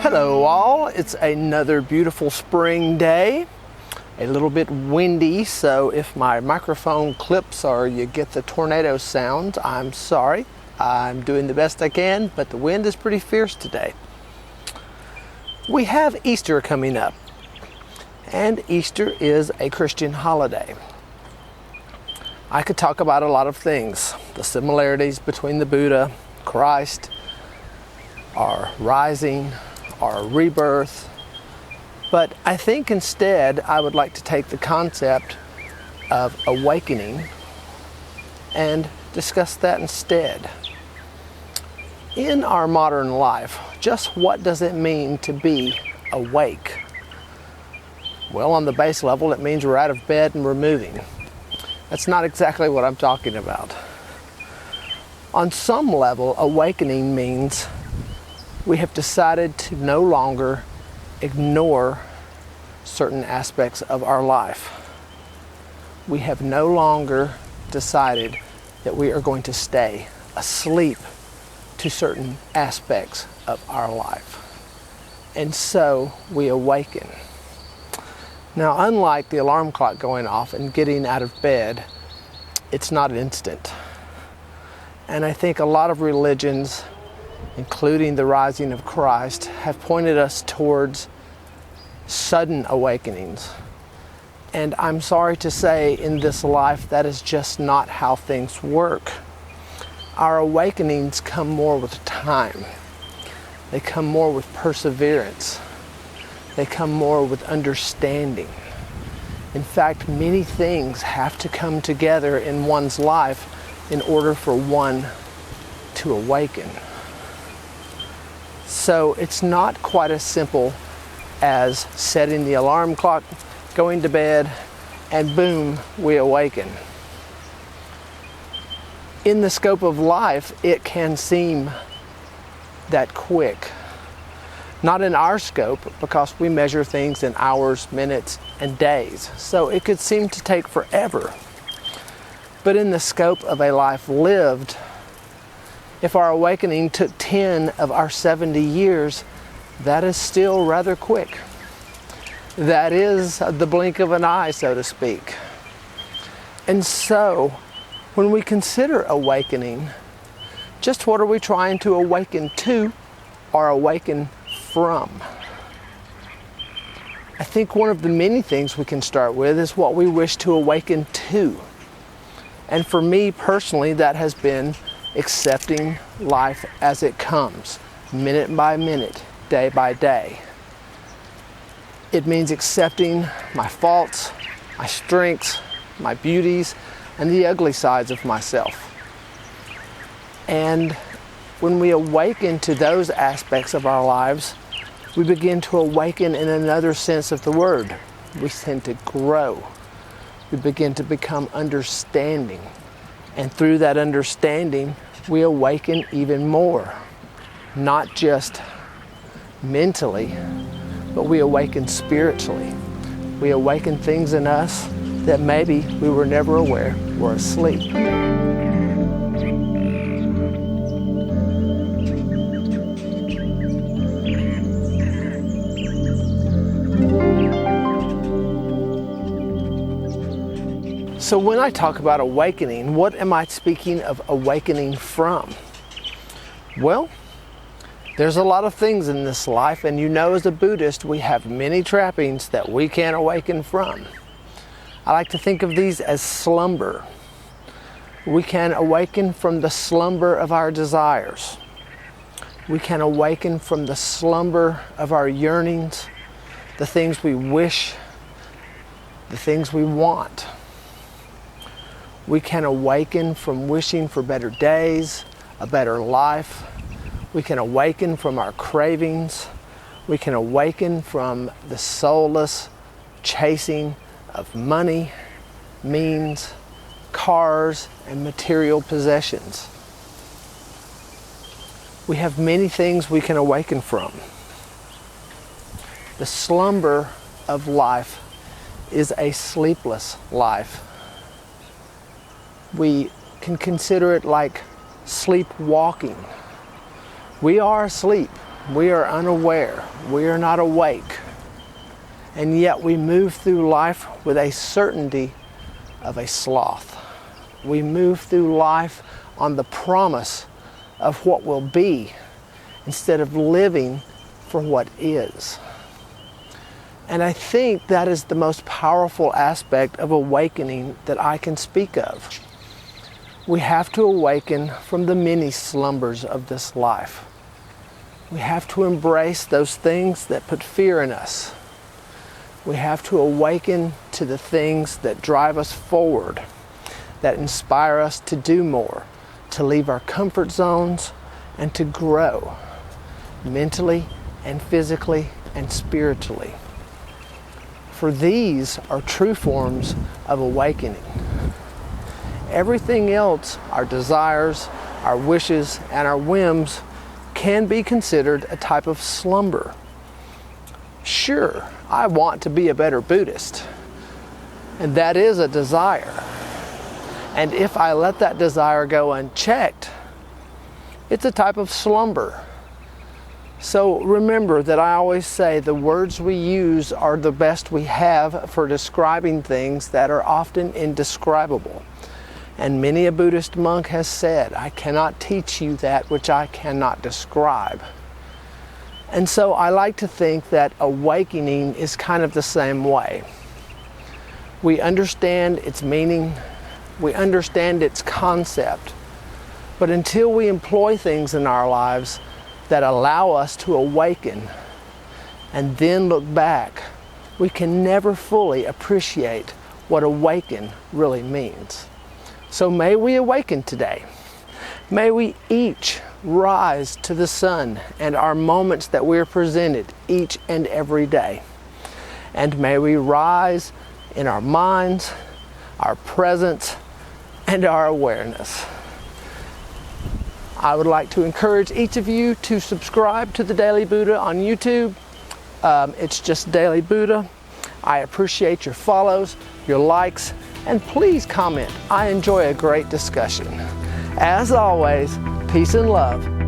Hello all, it's another beautiful spring day. A little bit windy, so if my microphone clips or you get the tornado sound, I'm sorry. I'm doing the best I can, but the wind is pretty fierce today. We have Easter coming up, and Easter is a Christian holiday. I could talk about a lot of things, the similarities between the Buddha, Christ, our rising, our rebirth, but I think instead I would like to take the concept of awakening and discuss that instead. In our modern life, just what does it mean to be awake? Well, on the base level, it means we're out of bed and we're moving. That's not exactly what I'm talking about. On some level, awakening means we have decided to no longer ignore certain aspects of our life. We have no longer decided that we are going to stay asleep to certain aspects of our life. And so we awaken. Now, unlike the alarm clock going off and getting out of bed, it's not instant. And I think a lot of religions, including the rising of Christ, have pointed us towards sudden awakenings. And I'm sorry to say, in this life, that is just not how things work. Our awakenings come more with time. They come more with perseverance. They come more with understanding. In fact, many things have to come together in one's life in order for one to awaken. So it's not quite as simple as setting the alarm clock, going to bed, and boom, we awaken. In the scope of life, it can seem that quick. Not in our scope, because we measure things in hours, minutes, and days. So it could seem to take forever. But in the scope of a life lived, if our awakening took 10 of our 70 years, that is still rather quick. That is the blink of an eye, so to speak. And so, when we consider awakening, just what are we trying to awaken to or awaken from? I think one of the many things we can start with is what we wish to awaken to. And for me personally, that has been accepting life as it comes, minute by minute, day by day. It means accepting my faults, my strengths, my beauties, and the ugly sides of myself. And when we awaken to those aspects of our lives, we begin to awaken in another sense of the word. We tend to grow. We begin to become understanding. And through that understanding, we awaken even more. Not just mentally, but we awaken spiritually. We awaken things in us that maybe we were never aware were asleep. So when I talk about awakening, what am I speaking of awakening from? Well, there's a lot of things in this life, and you know, as a Buddhist, we have many trappings that we can awaken from. I like to think of these as slumber. We can awaken from the slumber of our desires. We can awaken from the slumber of our yearnings, the things we wish, the things we want. We can awaken from wishing for better days, a better life. We can awaken from our cravings. We can awaken from the soulless chasing of money, means, cars, and material possessions. We have many things we can awaken from. The slumber of life is a sleepless life. We can consider it like sleepwalking. We are asleep, We are unaware. We are not awake. And yet we move through life with a certainty of a sloth. We move through life on the promise of what will be instead of living for what is. And I think that is the most powerful aspect of awakening that I can speak of. We have to awaken from the many slumbers of this life. We have to embrace those things that put fear in us. We have to awaken to the things that drive us forward, that inspire us to do more, to leave our comfort zones, and to grow mentally and physically and spiritually. For these are true forms of awakening. Everything else, our desires, our wishes, and our whims, can be considered a type of slumber. Sure, I want to be a better Buddhist, and that is a desire. And if I let that desire go unchecked, it's a type of slumber. So remember that I always say the words we use are the best we have for describing things that are often indescribable. And many a Buddhist monk has said, I cannot teach you that which I cannot describe. And so I like to think that awakening is kind of the same way. We understand its meaning, we understand its concept, but until we employ things in our lives that allow us to awaken and then look back, we can never fully appreciate what awaken really means. So may we awaken today. May we each rise to the sun and our moments that we are presented each and every day. And may we rise in our minds, our presence, and our awareness. I would like to encourage each of you to subscribe to the Daily Buddha on YouTube. It's just Daily Buddha. I appreciate your follows, your likes, and please comment. I enjoy a great discussion. As always, peace and love.